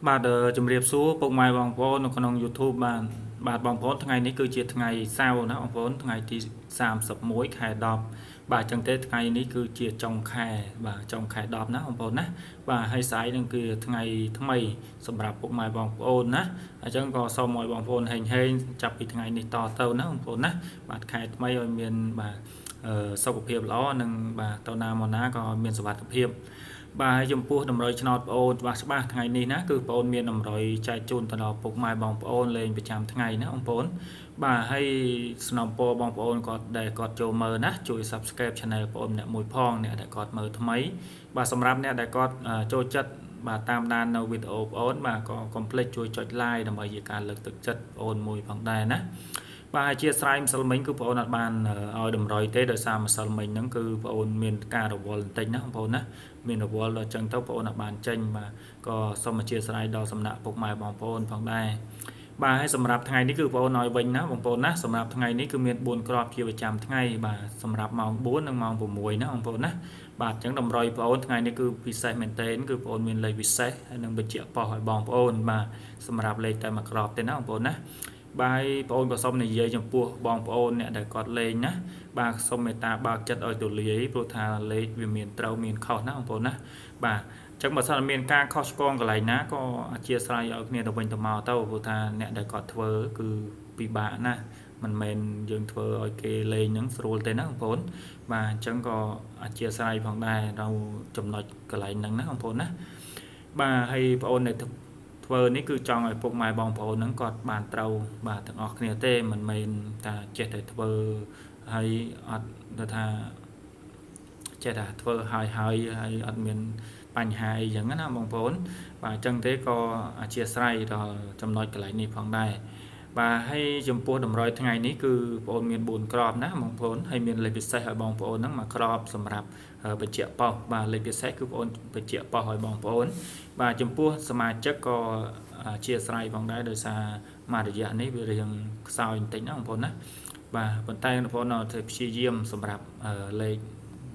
បាទជំរាបសួរពុកម៉ែបងប្អូននៅក្នុង YouTube បាទបងប្អូនថ្ងៃនេះគឺជាថ្ងៃសៅរ៍ណាបងប្អូនថ្ងៃទី31ខែ10បាទអញ្ចឹងទេថ្ងៃនេះគឺជាចុងខែបាទចុងខែ10ណាបងប្អូនណាបាទហើយស្អែកនឹងគឺថ្ងៃថ្មីសម្រាប់ពុកម៉ែបងប្អូនណាអញ្ចឹងក៏សូមឲ្យបងប្អូនហេងចាប់ពីថ្ងៃនេះតទៅណាបងប្អូនណាបាទខែថ្មីឲ្យមានបាទសុខភាពល្អនិងបាទទៅណាមកណាក៏មានសុវត្ថិភាពបាទហើយចំពោះតម្រុយឆ្នោតបងប្អូនច្បាស់ថ្ងៃនេះណាគឺបងប្អូនមានតម្រុយចែកជូនទៅដល់ពុកម៉ែបងប្អូនលេងប្រចាំថ្ងៃណាបងប្អូនបាទហើយស្នើពរបងប្អូនគាត់ដែលគាត់ចូលមើលណាជួយ Subscribe Channel បងប្អូនអ្នកមួយផងអ្នកដែលគាត់មើលថ្មីបាទសម្រាប់អ្នកដែលគាត់ចូលចិត្តបាទតាមដាននៅវីដេអូបងប្អូនបាទក៏កុំភ្លេចជួយចុច Like ដើម្បីជាការលើកទឹកចិត្តបងប្អូនមួយផងដែរណាបាទអធិស្ឋានម្សិលមិញគឺបងប្អូនអត់បានឲ្យតម្រុយទេដោយសារម្សិលមិញហ្នឹងគឺបងប្អូនមានការរវល់បន្តិចណាបងប្អូនណាមានរវល់ដល់អញ្ចឹងទៅបងប្អូនអត់បានចេញបាទក៏សូមអធិស្ឋានដល់សំណាក់ពុកម៉ែបងប្អូនផងដែរបាទហើយសម្រាប់ថ្ងៃនេះគឺបងប្អូនឲ្យវិញណាបងប្អូនណាសម្រាប់ថ្ងៃនេះគឺមាន4គ្រាប់ជាប្រចាំថ្ងៃបាទសម្រាប់ម៉ោង4និងម៉ោង6ណាបងប្អូនណាបាទអញ្ចឹងតម្រុយបងប្អូនថ្ងៃនេះគឺពិសេសមែនទែនគឺបងប្អូនមានលេខពិសេសហើយនឹងបញ្ជាក់ប៉ោះឲ្យបងប្អូនបាទសម្រាប់លេខតែមួយគ្រាប់ទេណាបងប្អូនណាបាទបងប្អូនក៏សូមនិយាយចំពោះបងប្អូនអ្នកដែលគាត់លេងណាបាទសូមមេត្តាបើកចិត្តឲ្យទូលាយព្រោះថាលេខវាមានត្រូវមានខុសណាបងប្អូនណាបាទអញ្ចឹងបើសិនមានការខុសឆ្គងកន្លែងណាក៏អធិស្ឋានឲ្យគ្នាទៅវិញទៅមកទៅព្រោះថាអ្នកដែលគាត់ធ្វើគឺពិបាកណាមិនមែនយើងធ្វើឲ្យគេលេងហ្នឹងស្រួលទេណាបងប្អូនបាទអញ្ចឹងក៏អធិស្ឋានផងដែរនៅចំណុចកន្លែងហ្នឹងណាបងប្អូនណាបាទហើយបងប្អូនដែលធ្វើនេះគឺចង់ឲ្យពុកម៉ែបងប្អូនហ្នឹងគាត់បានត្រូវបាទទាំងអស់គ្នាទេមិនមែនថាចេះតែធ្វើហើយអត់ទៅថាចេះតែធ្វើហើយអត់មានបញ្ហាអីចឹងណាបងប្អូនបាទអញ្ចឹងទេក៏អធិស្ឋានដល់ចំណុចកន្លែងនេះផងដែរបាទហើយចំពោះតម្រុយថ្ងៃនេះគឺបងប្អូនមាន4គ្រាប់ណាបងប្អូនហើយមានលេខពិសេសឲ្យបងប្អូនហ្នឹងមួយគ្រាប់សម្រាប់បញ្ជាក់ប៉ោះបាទលេខពិសេសគឺបងប្អូនបញ្ជាក់ប៉ោះឲ្យបងប្អូនបាទចំពោះសមាជិកក៏ជាស្រ័យផងដែរដោយសារមួយរយៈនេះវារៀងខ្សោយបន្តិចណាបងប្អូនណាបាទប៉ុន្តែបងប្អូននៅតែព្យាយាមសម្រាប់លេខ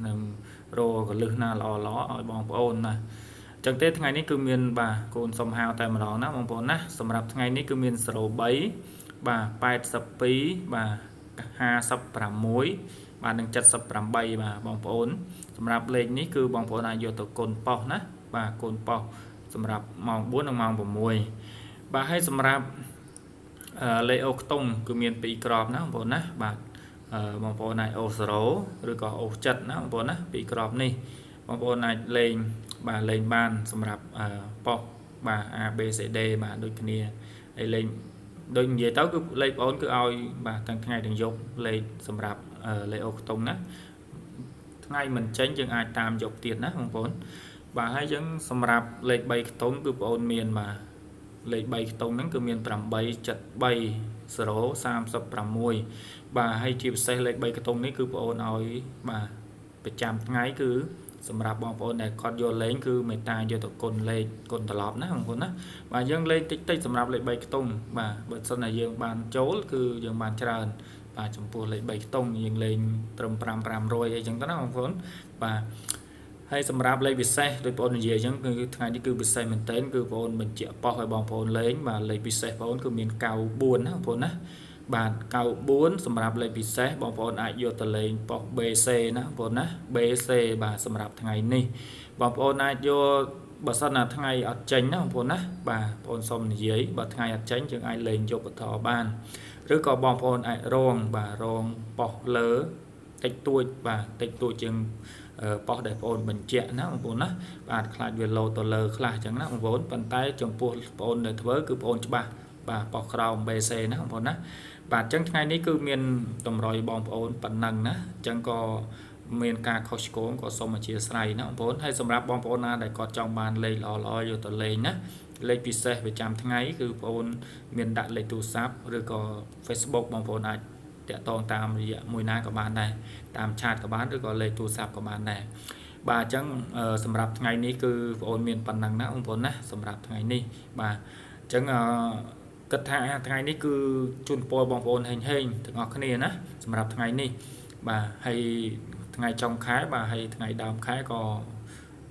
នឹងរកលឹះណាល្អៗឲ្យបងប្អូនណាអញ្ចឹងទេថ្ងៃនេះគឺមានបាទកូនសំហៅតែម្ដងណាបងប្អូនណាសម្រាប់ថ្ងៃនេះគឺមាន03បាទ82បាទ56បាទនិង78បាទបងប្អូនសម្រាប់លេខនេះគឺបងប្អូនអាចយកទៅកូនប៉ោះណាបាទកូនប៉ោះសម្រាប់ម៉ោង4និងម៉ោង6បាទហើយសម្រាប់លេខអូខ្ទង់គឺមាន2គ្រាប់ណាបងប្អូនណាបាទបងប្អូនអាចអូ0ឬក៏អូ7ណាបងប្អូនណា2គ្រាប់នេះបងប្អូនអាចលេងបាទលេងបានសម្រាប់ប៉ោះបាទ A B C D បាទដូចគ្នាហើយលេងដូចនិយាយទៅគឺលេខបងប្អូនគឺឲ្យបាទទាំងថ្ងៃទាំងយប់លេខសម្រាប់លេខអូខ្ទង់ណាថ្ងៃមិនចេញយើងអាចតាមយកទៀតណាបងប្អូនបាទហើយយើងសម្រាប់លេខ3ខ្ទង់គឺបងប្អូនមានបាទលេខ3ខ្ទង់ហ្នឹងគឺមាន873 036បាទហើយជាពិសេសលេខ3ខ្ទង់នេះគឺបងប្អូនឲ្យបាទប្រចាំថ្ងៃគឺសម្រាប់បងប្អូនដែលគាត់យកលេងគឺមេត្តាយកទៅគុណលេខគុណត្រឡប់ណាបងប្អូនណាបាទយើងលេងតិចសម្រាប់លេខ3ខ្ទង់បាទបើសិនតែយើងបានចូលគឺយើងបានច្រើនបាទចំពោះលេខ3ខ្ទង់យើងលេងត្រឹម500អីចឹងទៅណាបងប្អូនបាទហើយសម្រាប់លេខពិសេសដោយបងប្អូននិយាយអញ្ចឹងគឺថ្ងៃនេះគឺពិសេសមែនទែនគឺបងប្អូនបញ្ជាក់ប៉ោះឲ្យបងប្អូនលេងបាទលេខពិសេសបងប្អូនគឺមាន94ណាបងប្អូនណាបាទ94សម្រាប់លេខពិសេសបងប្អូនអាចយកទៅលេងប៉ោះ BC ណាបងប្អូនណា BC បាទសម្រាប់ថ្ងៃនេះបងប្អូនអាចយកបើសិនណាថ្ងៃអត់ចេញណាបងប្អូនណាបាទបងប្អូនសូមនិយាយបើថ្ងៃអត់ចេញយើងអាចលេងយកបន្តបានឬក៏បងប្អូនអាចរងបាទរងប៉ោះលើតិចតួចបាទតិចតួចជាងប៉ោះដែលបងប្អូនបញ្ជាក់ណាបងប្អូនណាបាទខ្លាចវាលោតទៅលើខ្លះអញ្ចឹងណាបងប្អូនប៉ុន្តែចំពោះបងប្អូនដែលធ្វើគឺបងប្អូនច្បាស់បាទប៉ោះក្រោម BC ណាបងប្អូនណាបាទអញ្ចឹងថ្ងៃនេះគឺមានតម្រុយបងប្អូនប៉ុណ្ណឹងណាអញ្ចឹងក៏មានការខុសឆ្គងក៏សូមអធិស្ឋានណាបងប្អូនហើយសម្រាប់បងប្អូនណាដែលគាត់ចង់បានលេខល្អៗយកទៅលេងណាលេខពិសេសប្រចាំថ្ងៃគឺបងប្អូនមានដាក់លេខទូរស័ព្ទឬក៏ Facebook បងប្អូនអាចតាក់ទងតាមរយៈមួយណាក៏បានដែរតាមឆាតក៏បានឬក៏លេខទូរស័ព្ទក៏បានដែរបាទអញ្ចឹងសម្រាប់ថ្ងៃនេះគឺបងប្អូនមានប៉ុណ្ណឹងណាបងប្អូនណាសម្រាប់ថ្ងៃនេះបាទអញ្ចឹងគិតថាថ្ងៃនេះគឺជូនពរបងប្អូនហេងទាំងអស់គ្នាណាសម្រាប់ថ្ងៃនេះបាទហើយថ្ងៃចុងខែបាទហើយថ្ងៃដើមខែក៏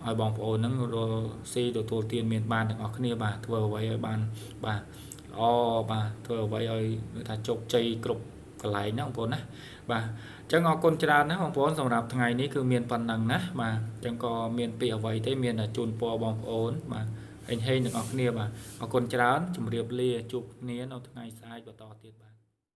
ឲ្យបងប្អូនហ្នឹងរកស៊ីទទួលទានមានបានទាំងអស់គ្នាបាទធ្វើអ្វីឲ្យបានបាទល្អបាទធ្វើអ្វីឲ្យថាជោគជ័យគ្រប់កន្លែងណាបងប្អូនណាបាទអញ្ចឹងអរគុណច្រើនណាបងប្អូនសម្រាប់ថ្ងៃនេះគឺមានប៉ុណ្ណឹងណាបាទអញ្ចឹងក៏មានពាក្យអ្វីទេមានជូនពរបងប្អូនបាទហេងទាំងអស់គ្នាបាទអរគុណច្រើនជម្រាបលាជួបគ្នានៅថ្ងៃស្អែកបន្តទៀតបាទ